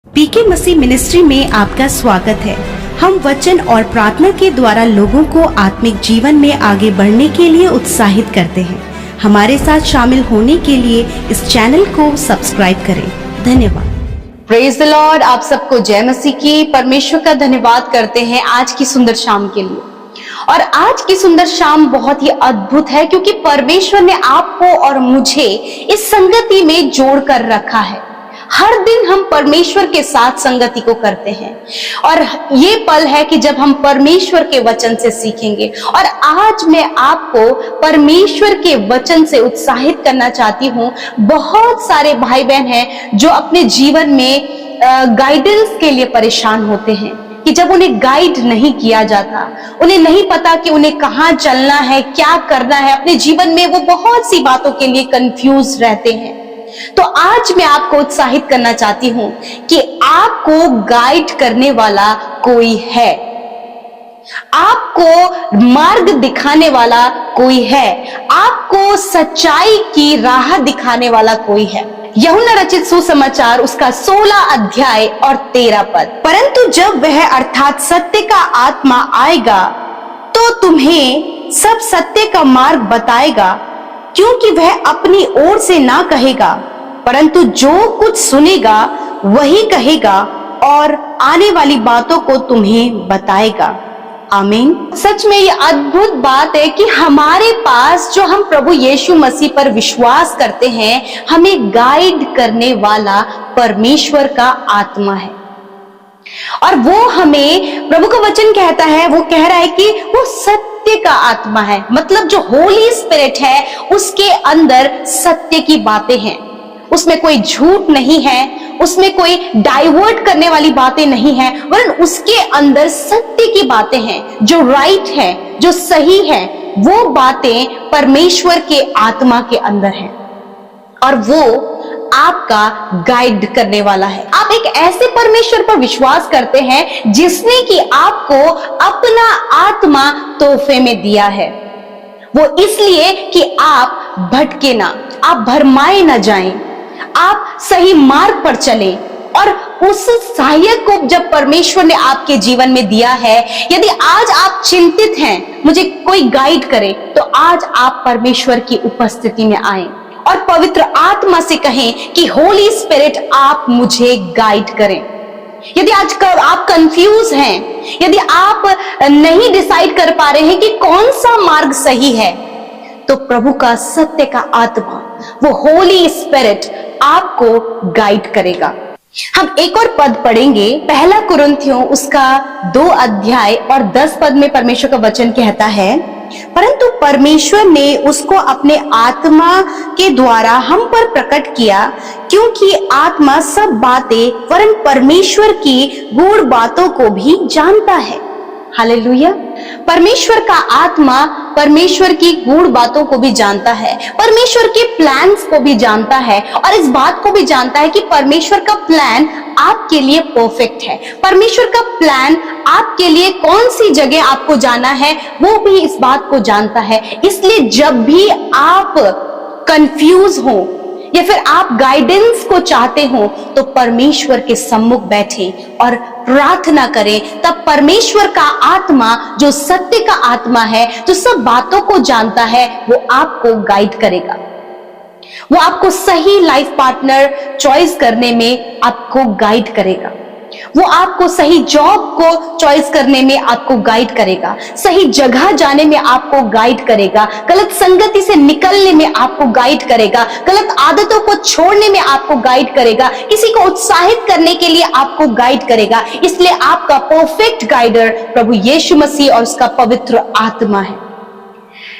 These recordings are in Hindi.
पीके मसीह मिनिस्ट्री में आपका स्वागत है। हम वचन और प्रार्थना के द्वारा लोगों को आत्मिक जीवन में आगे बढ़ने के लिए उत्साहित करते हैं। हमारे साथ शामिल होने के लिए इस चैनल को सब्सक्राइब करें। धन्यवाद। Praise the Lord. आप सबको जय मसीह की। परमेश्वर का धन्यवाद करते हैं आज की सुंदर शाम के लिए। और आज की सुंदर शाम बहुत ही अद्भुत है क्योंकि परमेश्वर ने आपको और मुझे इस संगति में जोड़ कर रखा है। हर दिन हम परमेश्वर के साथ संगति को करते हैं और ये पल है कि जब हम परमेश्वर के वचन से सीखेंगे। और आज मैं आपको परमेश्वर के वचन से उत्साहित करना चाहती हूँ। बहुत सारे भाई बहन हैं जो अपने जीवन में गाइडेंस के लिए परेशान होते हैं कि जब उन्हें गाइड नहीं किया जाता, उन्हें नहीं पता कि उन्हें कहाँ चलना है, क्या करना है अपने जीवन में, वो बहुत सी बातों के लिए कंफ्यूज रहते हैं। तो आज मैं आपको उत्साहित करना चाहती हूं कि आपको गाइड करने वाला कोई है, आपको मार्ग दिखाने वाला कोई है, आपको सच्चाई की राह दिखाने वाला कोई है। यूहन्ना रचित सुसमाचार उसका 16 अध्याय और 13 पद। परंतु जब वह अर्थात सत्य का आत्मा आएगा तो तुम्हें सब सत्य का मार्ग बताएगा, क्योंकि वह अपनी ओर से ना कहेगा, परंतु जो कुछ सुनेगा वही कहेगा और आने वाली बातों को तुम्हें बताएगा। आमीन। सच में ये अद्भुत बात है कि हमारे पास जो हम प्रभु यीशु मसीह पर विश्वास करते हैं, हमें गाइड करने वाला परमेश्वर का आत्मा है। और वो हमें, प्रभु का वचन कहता है, वो कह रहा है कि वो सत्य का आत्मा है। मतलब जो होली स्पिरिट है उसके अंदर सत्य की बातें हैं, उसमें कोई झूठ नहीं है, उसमें कोई डाइवर्ट करने वाली बातें नहीं है, वरन उसके अंदर सत्य की बातें हैं, जो राइट है, जो सही है, वो बातें परमेश्वर के आत्मा के अंदर है और वो आपका गाइड करने वाला है। आप एक ऐसे परमेश्वर पर विश्वास करते हैं जिसने कि आपको अपना आत्मा तोहफे में दिया है। वो इसलिए कि आप भटके ना, आप भरमाए ना जाएं, आप सही मार्ग पर चलें। और उस सहायक को जब परमेश्वर ने आपके जीवन में दिया है, यदि आज आप चिंतित हैं मुझे कोई गाइड करे, तो आज आप परमेश्वर की उपस्थिति में आए और पवित्र आत्मा से कहें कि होली स्पिरिट आप मुझे गाइड करें। यदि आज आप कंफ्यूज हैं, यदि आप नहीं डिसाइड कर पा रहे हैं कि कौन सा मार्ग सही है, तो प्रभु का सत्य का आत्मा, वो होली स्पिरिट आपको गाइड करेगा। हम एक और पद पढ़ेंगे, पहला कुरिन्थियों उसका 2 अध्याय और 10 पद में परमेश्वर का वचन कहता है, परंतु परमेश्वर ने उसको अपने आत्मा के द्वारा हम पर प्रकट किया, क्योंकि आत्मा सब बातें वरन परमेश्वर की गूढ़ बातों को भी जानता है। हालेलुया। परमेश्वर का आत्मा परमेश्वर की गूढ़ बातों को भी जानता है, परमेश्वर के प्लान्स को भी जानता है और इस बात को भी जानता है कि परमेश्वर का प्लान आपके लिए परफेक्ट है। परमेश्वर का प्लान आपके लिए कौन सी जगह आपको जाना है, वो भी इस बात को जानता है। इसलिए जब भी आप कंफ्यूज हो या फिर आप गाइडेंस को चाहते हो, तो परमेश्वर के सम्मुख बैठें और प्रार्थना करें। तब परमेश्वर का आत्मा, जो सत्य का आत्मा है, जो सब बातों को जानता है, वो आपको गाइड करेगा। वो आपको सही लाइफ पार्टनर चॉइस करने में आपको गाइड करेगा। वो आपको सही जॉब को चॉइस करने में आपको गाइड करेगा, सही जगह जाने में आपको गाइड करेगा, गलत संगति से निकलने में आपको गाइड करेगा, गलत आदतों को छोड़ने में आपको गाइड करेगा, किसी को उत्साहित करने के लिए आपको गाइड करेगा। इसलिए आपका परफेक्ट गाइडर प्रभु यीशु मसीह और उसका पवित्र आत्मा है।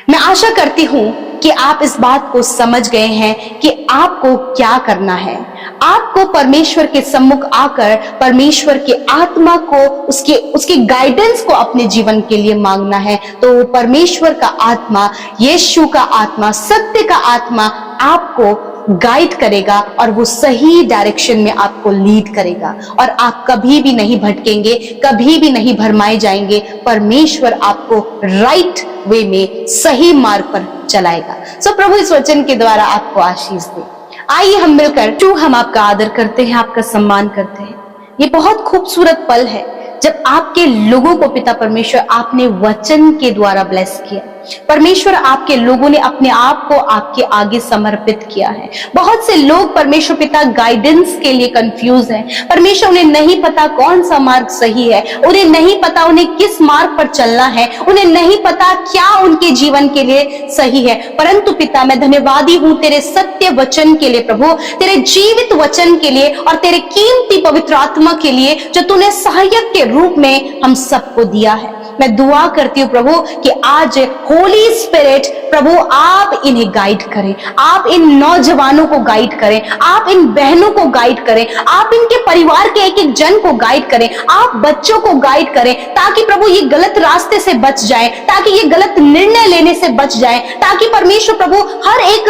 मैं आशा करती हूं कि आप इस बात को समझ गए हैं कि आपको क्या करना है। आपको परमेश्वर के सम्मुख आकर परमेश्वर के आत्मा को, उसके गाइडेंस को अपने जीवन के लिए मांगना है। तो परमेश्वर का आत्मा, यीशु का आत्मा, सत्य का आत्मा आपको गाइड करेगा और वो सही डायरेक्शन में आपको लीड करेगा और आप कभी भी नहीं भटकेंगे, कभी भी नहीं भरमाए जाएंगे। परमेश्वर आपको राइट वे में, सही मार्ग पर चलाएगा। सो प्रभु इस वचन के द्वारा आपको आशीष दे। आइए हम मिलकर हम आपका आदर करते हैं, आपका सम्मान करते हैं। ये बहुत खूबसूरत पल है जब आपके लोगों को पिता परमेश्वर आपने वचन के द्वारा ब्लेस किया। परमेश्वर आपके लोगों ने अपने आप को आपके आगे समर्पित किया है। बहुत से लोग परमेश्वर पिता गाइडेंस के लिए कंफ्यूज हैं। परमेश्वर उन्हें नहीं पता कौन सा मार्ग सही है, उन्हें नहीं पता उन्हें किस मार्ग पर चलना है, उन्हें नहीं पता क्या उनके जीवन के लिए सही है। परंतु पिता मैं धन्यवादी हूं तेरे सत्य वचन के लिए प्रभु, तेरे जीवित वचन के लिए और तेरे कीमती पवित्र आत्मा के लिए जो तूने सहायक के रूप में हम सबको दिया है। मैं दुआ करती हूँ प्रभु कि आज होली स्पिरिट प्रभु आप इन्हें गाइड करें, आप इन नौजवानों को गाइड करें, आप इन बहनों को गाइड करें, आप इनके परिवार के एक एक जन को गाइड करें, आप बच्चों को गाइड करें, ताकि प्रभु ये गलत रास्ते से बच जाए, ताकि ये गलत निर्णय लेने से बच जाए, ताकि परमेश्वर प्रभु हर एक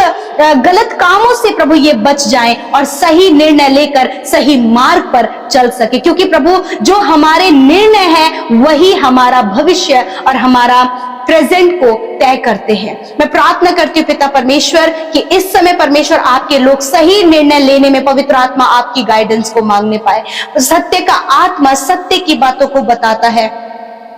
गलत कामों से प्रभु ये बच जाए और सही निर्णय लेकर सही मार्ग पर चल सके। क्योंकि प्रभु जो हमारे निर्णय है वही हमारा भविष्य और हमारा प्रेजेंट को तय करते हैं। मैं प्रार्थना करती हूँ पिता परमेश्वर कि इस समय परमेश्वर आपके लोग सही निर्णय लेने में पवित्र आत्मा आपकी गाइडेंस को मांगने पाए। सत्य का आत्मा सत्य की बातों को बताता है।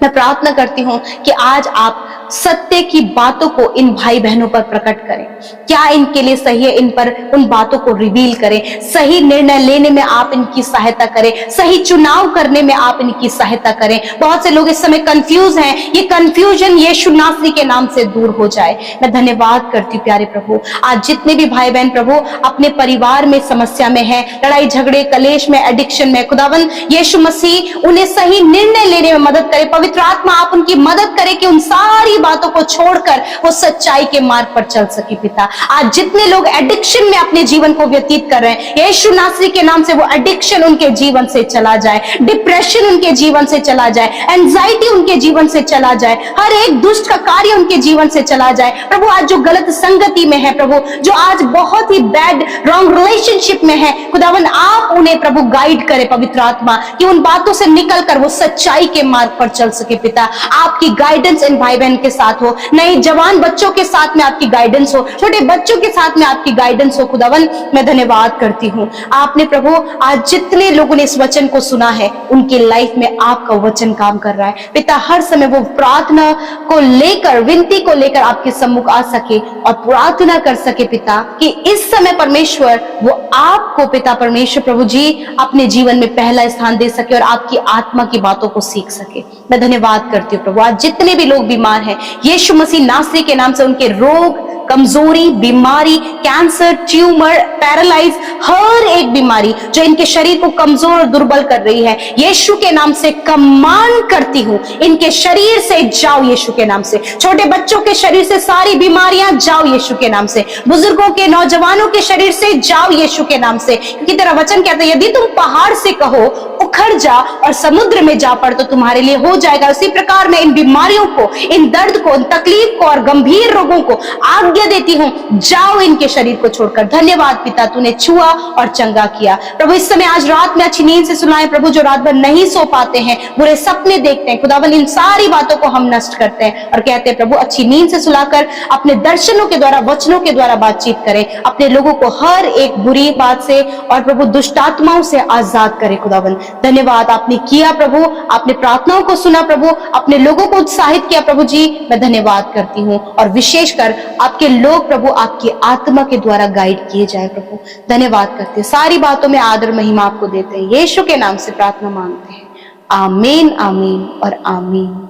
मैं प्रार्थना करती हूँ कि आज आप सत्य की बातों को इन भाई बहनों पर प्रकट करें, क्या इनके लिए सही है इन पर उन बातों को रिवील करें, सही निर्णय लेने में आप इनकी सहायता करें, सही चुनाव करने में आप इनकी सहायता करें। बहुत से लोग इस समय कंफ्यूज हैं, ये कंफ्यूजन यीशु नासरी के नाम से दूर हो जाए। मैं धन्यवाद करती हूँ प्यारे प्रभु, आज जितने भी भाई बहन प्रभु अपने परिवार में समस्या में है, लड़ाई झगड़े कलेश में, एडिक्शन में, खुदावन यीशु मसीह उन्हें सही निर्णय लेने में मदद करे। पवित्र आत्मा आप उनकी मदद करे कि उन सारी बातों को छोड़कर वो सच्चाई के मार्ग पर चल सके। पिता आज जितने लोग एडिक्शन में अपने जीवन को व्यतीत कर रहे हैं, यीशु नासरी के नाम से वो एडिक्शन उनके जीवन से चला जाए, डिप्रेशन उनके जीवन से चला जाए, एंजाइटी उनके जीवन से चला जाए, हर एक दुष्ट का कार्य उनके जीवन से चला जाए। प्रभु आज जो गलत संगति में है प्रभु, जो आज बहुत ही बैड रॉन्ग रिलेशनशिप में है, खुदावन आप उन्हें प्रभु गाइड करे पवित्र आत्मा कि उन बातों से निकलकर वो सच्चाई के मार्ग पर चल सके। पिता आपकी गाइडेंस इन भाई बहन के साथ हो, नए जवान बच्चों के साथ में आपकी गाइडेंस हो, छोटे बच्चों के साथ में आपकी गाइडेंस हो। खुदावन मैं धन्यवाद करती हूँ आपने प्रभु आज जितने लोगों ने इस वचन को सुना है उनकी लाइफ में आपका वचन काम कर रहा है। पिता हर समय वो प्रार्थना को लेकर, विनती को लेकर आपके सम्मुख आ सके और प्रार्थना कर सके पिता कि इस समय परमेश्वर वो आपको पिता परमेश्वर प्रभु जी अपने जीवन में पहला स्थान दे सके और आपकी आत्मा की बातों को सीख सके। मैं धन्यवाद करती हूँ प्रभु आज जितने भी लोग बीमार हैं यीशु मसीह नासरी के नाम से उनके रोग, कमजोरी, बीमारी, कैंसर, ट्यूमर, पैरालाइज, हर एक बीमारी जो इनके शरीर को कमजोर और दुर्बल कर रही है, यीशु के नाम से कमांड करती हूँ इनके शरीर से जाओ यीशु के नाम से। छोटे बच्चों के शरीर से सारी बीमारियां जाओ यीशु के नाम से, बुजुर्गों के, नौजवानों के शरीर से जाओ यीशु के नाम से। क्योंकि तेरा वचन कहता है यदि तुम पहाड़ से कहो उखड़ जा और समुद्र में जा पड़ तो तुम्हारे लिए हो जाएगा। उसी प्रकार मैं इन बीमारियों को, इन दर्द को, इन तकलीफ को और गंभीर रोगों को आज्ञा देती हूँ जाओ इनके शरीर को छोड़कर। धन्यवाद पिता तूने छुआ और चंगा किया। प्रभु इस समय आज रात में अच्छी नींद से सुलाएं प्रभु, जो रात भर नहीं सो पाते हैं, बुरे सपने देखते हैं, खुदावन इन सारी बातों को हम नष्ट करते हैं और कहते हैं प्रभु अच्छी नींद से सुलाकर अपने दर्शनों के द्वारा, वचनों के द्वारा बातचीत करें, अपने लोगों को हर एक बुरी बात से और प्रभु दुष्ट आत्माओं से आजाद करे। खुदावन धन्यवाद आपने किया प्रभु, आपने प्रार्थनाओं को सुना प्रभु, अपने लोगों को उत्साहित किया प्रभु जी। मैं धन्यवाद करती हूँ और विशेषकर आपके लोग प्रभु आपकी आत्मा के द्वारा गाइड किए जाए प्रभु। धन्यवाद करते हैं, सारी बातों में आदर महिमा आपको देते हैं, यीशु के नाम से प्रार्थना मांगते हैं, आमीन आमीन और आमीन।